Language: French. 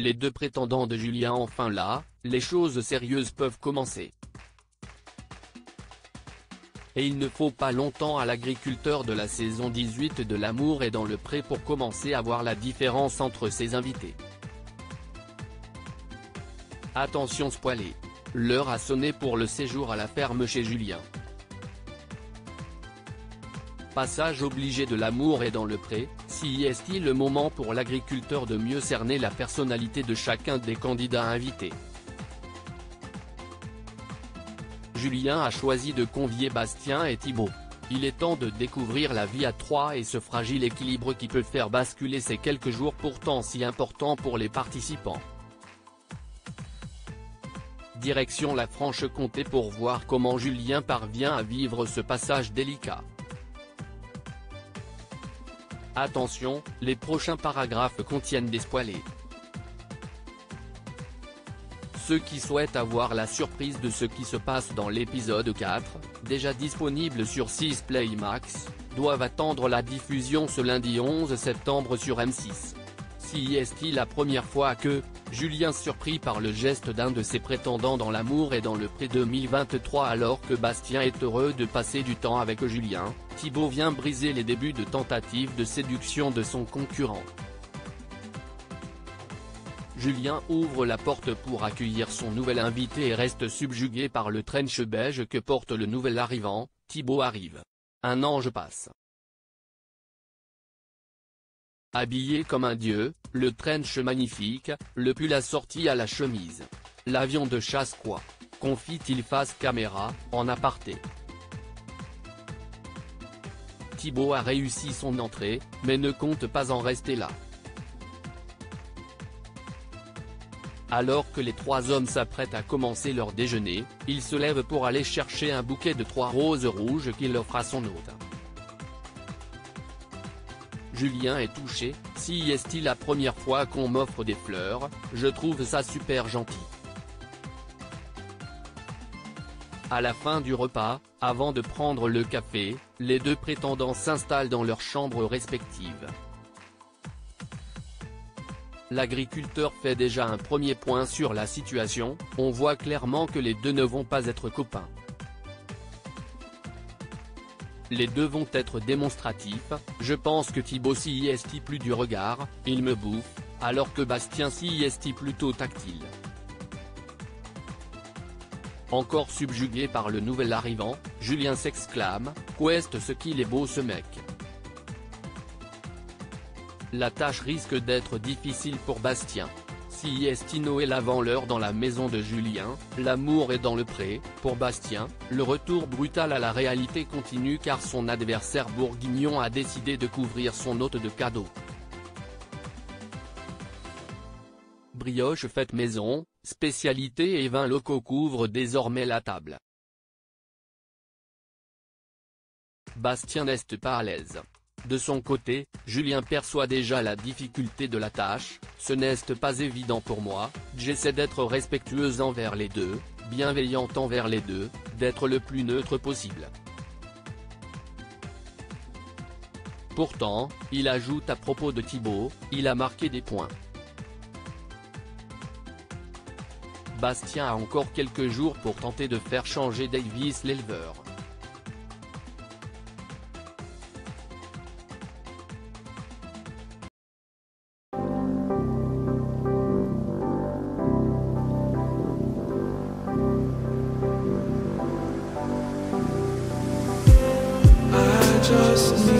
les deux prétendants de Julien enfin là, les choses sérieuses peuvent commencer. Et il ne faut pas longtemps à l'agriculteur de la saison 18 de L'amour est dans le pré pour commencer à voir la différence entre ses invités. Attention spoilé. L'heure a sonné pour le séjour à la ferme chez Julien. Passage obligé de L'amour est dans le pré, si est-il le moment pour l'agriculteur de mieux cerner la personnalité de chacun des candidats invités. Julien a choisi de convier Bastien et Thibaut. Il est temps de découvrir la vie à trois et ce fragile équilibre qui peut faire basculer ces quelques jours pourtant si importants pour les participants. Direction la Franche-Comté pour voir comment Julien parvient à vivre ce passage délicat. Attention, les prochains paragraphes contiennent des spoilers. Ceux qui souhaitent avoir la surprise de ce qui se passe dans l'épisode 4, déjà disponible sur 6 Play Max, doivent attendre la diffusion ce lundi 11 septembre sur M6. Si est-il la première fois que, Julien surpris par le geste d'un de ses prétendants dans L'amour est dans le pré 2023 alors que Bastien est heureux de passer du temps avec Julien, Thibaut vient briser les débuts de tentative de séduction de son concurrent. Julien ouvre la porte pour accueillir son nouvel invité et reste subjugué par le trench beige que porte le nouvel arrivant, Thibaut arrive. Un ange passe. Habillé comme un dieu, le trench magnifique, le pull assorti à la chemise. L'avion de chasse quoi? Confie-t-il face caméra, en aparté. Thibaut a réussi son entrée, mais ne compte pas en rester là. Alors que les trois hommes s'apprêtent à commencer leur déjeuner, il se lève pour aller chercher un bouquet de 3 roses rouges qu'il offre à son hôte. Julien est touché, si est-il la première fois qu'on m'offre des fleurs, je trouve ça super gentil. À la fin du repas, avant de prendre le café, les deux prétendants s'installent dans leurs chambres respectives. L'agriculteur fait déjà un premier point sur la situation, on voit clairement que les deux ne vont pas être copains. Les deux vont être démonstratifs, je pense que Thibaut s'y est plus du regard, il me bouffe, alors que Bastien s'y est plutôt tactile. Encore subjugué par le nouvel arrivant, Julien s'exclame, qu'est-ce ce qu'il est beau ce mec. La tâche risque d'être difficile pour Bastien. Si Estino est avant l'heure dans la maison de Julien, L'amour est dans le pré, pour Bastien, le retour brutal à la réalité continue car son adversaire bourguignon a décidé de couvrir son hôte de cadeaux. Brioche faite maison, spécialités et vins locaux couvrent désormais la table. Bastien n'est pas à l'aise. De son côté, Julien perçoit déjà la difficulté de la tâche, ce n'est pas évident pour moi, j'essaie d'être respectueuse envers les deux, bienveillante envers les deux, d'être le plus neutre possible. Pourtant, il ajoute à propos de Thibaut, il a marqué des points. Bastien a encore quelques jours pour tenter de faire changer Davis l'éleveur. Just